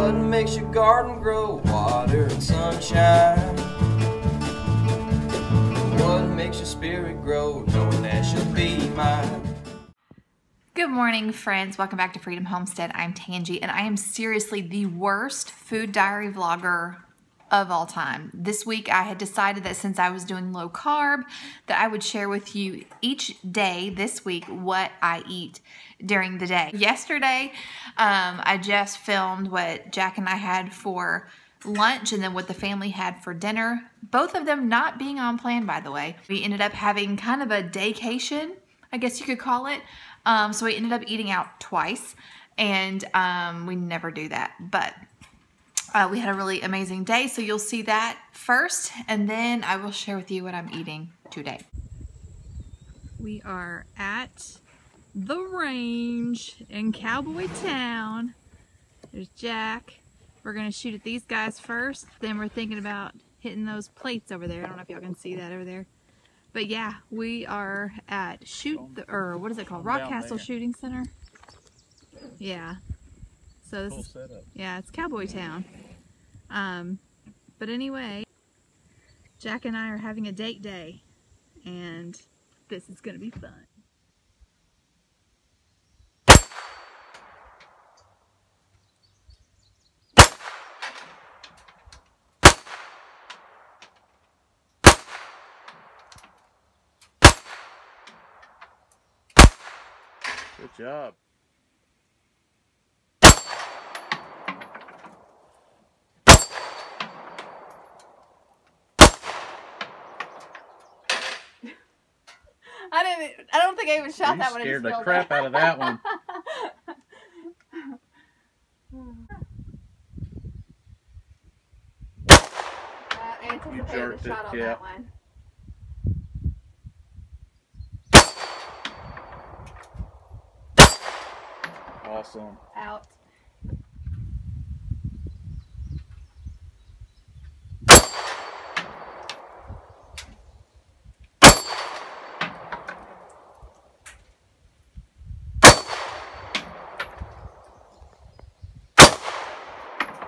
What makes your garden grow? Water and sunshine. What makes your spirit grow? Knowing that she'll be mine. Good morning, friends. Welcome back to Freedom Homestead. I'm Tangi, and I am seriously the worst food diary vlogger of all time. This week, I had decided that since I was doing low carb, that I would share with you each day this week what I eat during the day. Yesterday, I just filmed what Jack and I had for lunch and then what the family had for dinner. Both of them not being on plan, by the way. We ended up having kind of a daycation, I guess you could call it. So we ended up eating out twice, and we never do that, but we had a really amazing day, so you'll see that first, and then I will share with you what I'm eating today. We are at the range in Cowboy Town. There's Jack. We're going to shoot at these guys first, then we're thinking about hitting those plates over there. I don't know if y'all can see that over there. But yeah, we are at what is it called? Rock Castle Shooting Center. Yeah. So this is, yeah, it's Cowboy Town. But anyway, Jack and I are having a date day, and this is gonna be fun. Good job. I don't think I even shot that one. You scared the crap out of that one. I anticipated the shot on that one. Awesome. Out.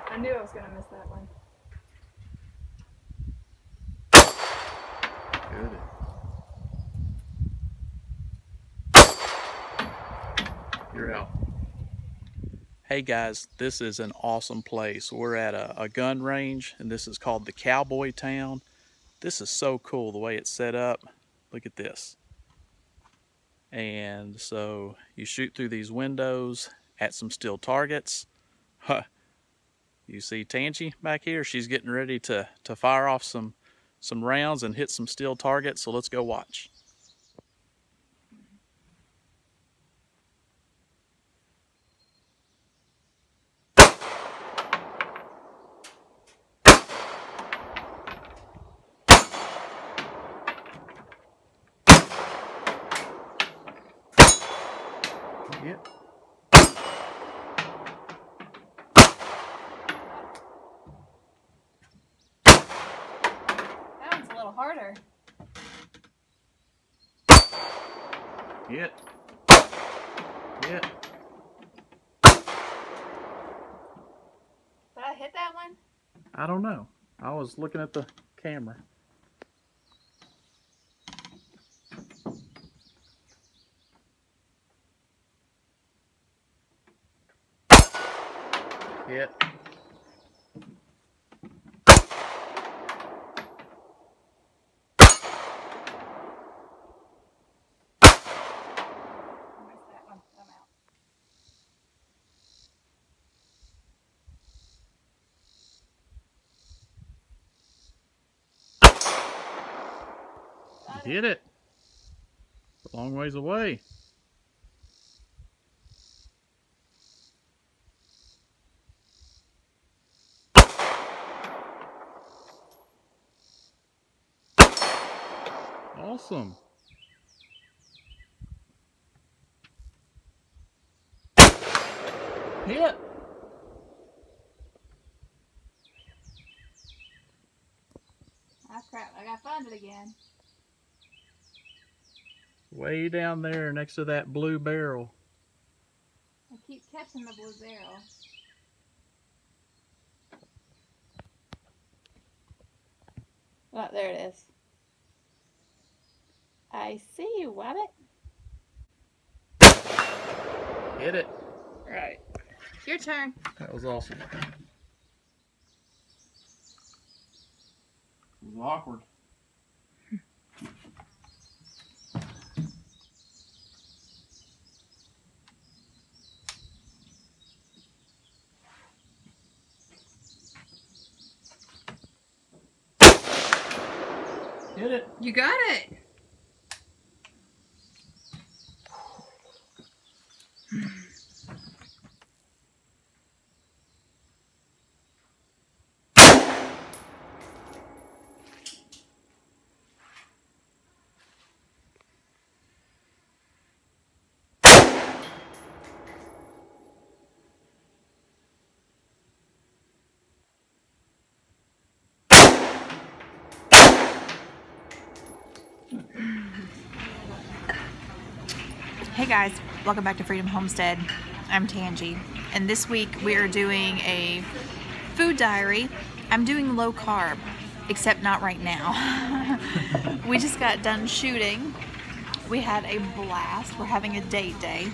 I knew I was going to miss that one. Good. You're out. Hey guys, this is an awesome place. We're at a gun range, and this is called the Cowboy Town. This is so cool the way it's set up. Look at this. And so you shoot through these windows at some steel targets. Huh. You see Tangi back here? She's getting ready to fire off some rounds and hit some steel targets, so let's go watch. Yep. That one's a little harder. Hit. Hit. Did I hit that one? I don't know. I was looking at the camera. Hit. Hit it. A long ways away. Awesome. Hit. Ah, crap. I gotta find it again. Way down there next to that blue barrel. I keep catching the blue barrel. Oh, there it is. I see you, Wabbit. Hit it. Right. Your turn. That was awesome. It was awkward. Hit it. You got it. Hey guys, welcome back to Freedom Homestead. I'm Tangi, and this week we are doing a food diary. I'm doing low carb, except not right now. We just got done shooting. We had a blast. We're having a date day.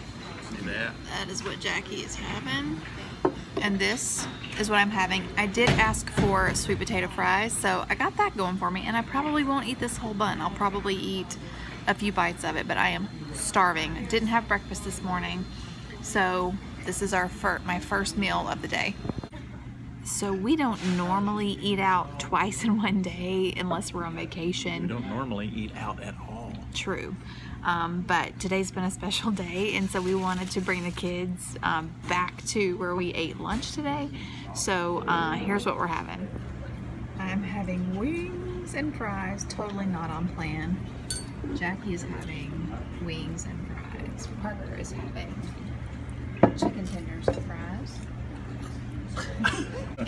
Yeah. That is what Jackie is having. And this is what I'm having. I did ask for sweet potato fries, so I got that going for me, and I probably won't eat this whole bun. I'll probably eat a few bites of it, but I am starving. Didn't have breakfast this morning, so this is my first meal of the day. So we don't normally eat out twice in one day unless we're on vacation. We don't normally eat out at all. True. But today's been a special day, and so we wanted to bring the kids back to where we ate lunch today. So here's what we're having. I'm having wings and fries, totally not on plan. Jackie is having wings and fries. Parker is having chicken tenders and fries.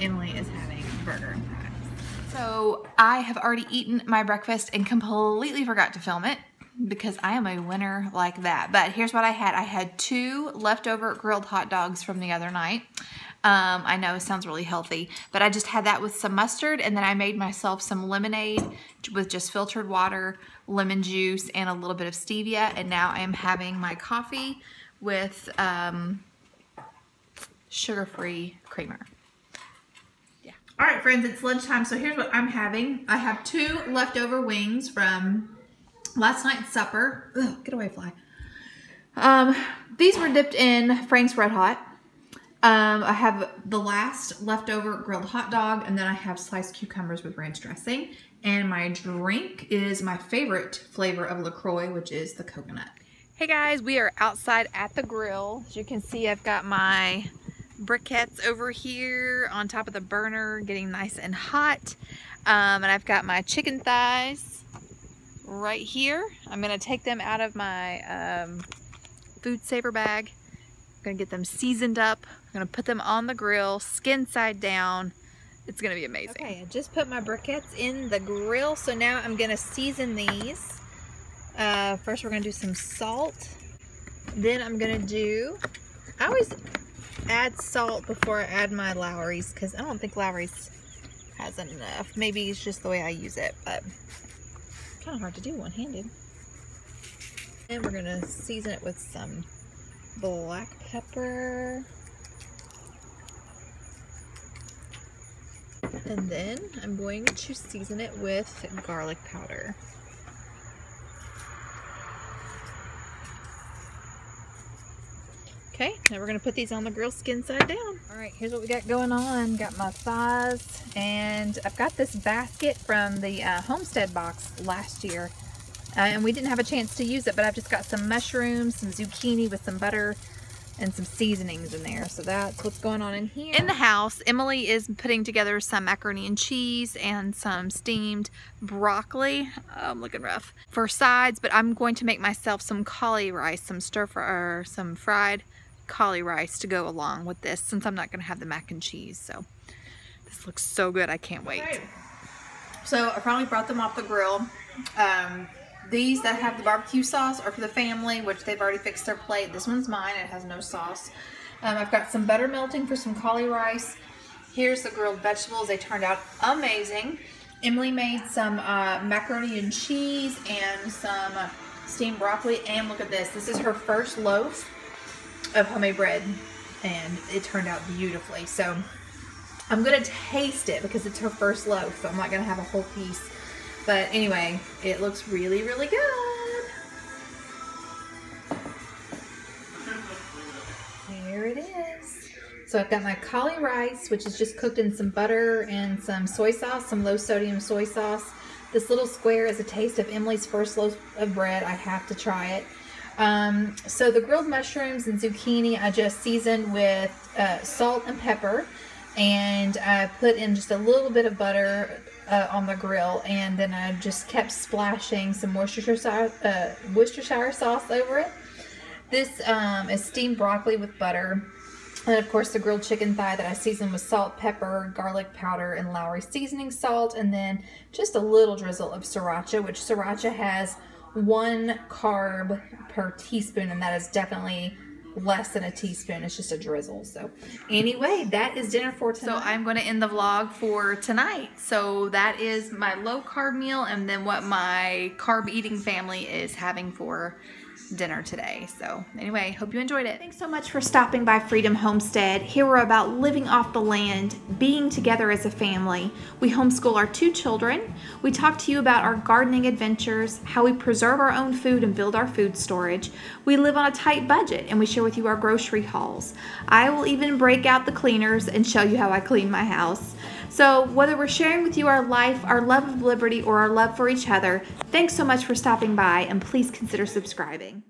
Emily is having burger and fries. So I have already eaten my breakfast and completely forgot to film it because I am a winner like that. But here's what I had. I had 2 leftover grilled hot dogs from the other night. I know it sounds really healthy, but I just had that with some mustard, and then I made myself some lemonade with just filtered water, lemon juice, and a little bit of stevia. And now I am having my coffee with sugar-free creamer. Yeah. All right, friends, it's lunchtime, so here's what I'm having. I have 2 leftover wings from last night's supper. Ugh, get away, fly. These were dipped in Frank's Red Hot. I have the last leftover grilled hot dog, and then I have sliced cucumbers with ranch dressing. And my drink is my favorite flavor of LaCroix, which is the coconut. Hey guys, we are outside at the grill. As you can see, I've got my briquettes over here on top of the burner getting nice and hot. And I've got my chicken thighs right here. I'm gonna take them out of my food saver bag. I'm gonna get them seasoned up. I'm gonna put them on the grill, skin side down. It's gonna be amazing. Okay, I just put my briquettes in the grill, so now I'm gonna season these. First we're gonna do some salt. Then I'm gonna I always add salt before I add my Lowry's, because I don't think Lowry's has enough. Maybe it's just the way I use it, but it's kind of hard to do one-handed. And we're gonna season it with some black pepper. And then I'm going to season it with garlic powder. Okay, now we're gonna put these on the grill skin side down. All right, here's what we got going on. Got my thighs, and I've got this basket from the Homestead box last year. And we didn't have a chance to use it, but I've just got some mushrooms, some zucchini with some butter, and some seasonings in there. So that's what's going on in here. In the house, Emily is putting together some macaroni and cheese and some steamed broccoli. I'm looking rough for sides, but I'm going to make myself some cauli rice, some some fried cauli rice to go along with this, since I'm not going to have the mac and cheese. So this looks so good. I can't wait. Right. So I finally brought them off the grill. These that have the barbecue sauce are for the family, which they've already fixed their plate. This one's mine. It has no sauce. I've got some butter melting for some cauli rice. Here's the grilled vegetables. They turned out amazing. Emily made some macaroni and cheese and some steamed broccoli. And look at this. This is her first loaf of homemade bread. And it turned out beautifully. So I'm going to taste it because it's her first loaf. So I'm not going to have a whole piece. But anyway, it looks really, really good. There it is. So I've got my cauli rice, which is just cooked in some butter and some soy sauce, some low sodium soy sauce. This little square is a taste of Emily's first loaf of bread. I have to try it. So the grilled mushrooms and zucchini I just seasoned with salt and pepper, and I put in just a little bit of butter on the grill, and then I just kept splashing some Worcestershire sauce over it. This is steamed broccoli with butter. And of course the grilled chicken thigh that I seasoned with salt, pepper, garlic powder, and Lowry seasoning salt. And then just a little drizzle of sriracha, which sriracha has 1 carb per teaspoon. And that is definitely less than a teaspoon. It's just a drizzle. So anyway, that is dinner for tonight. So I'm going to end the vlog for tonight. So that is my low carb meal, and then what my carb eating family is having for dinner today. So anyway, hope you enjoyed it. Thanks so much for stopping by Freedom Homestead. Here we're about living off the land, being together as a family. We homeschool our 2 children. We talk to you about our gardening adventures, how we preserve our own food and build our food storage. We live on a tight budget, and we share with you our grocery hauls. I will even break out the cleaners and show you how I clean my house. So whether we're sharing with you our life, our love of liberty, or our love for each other, thanks so much for stopping by, and please consider subscribing.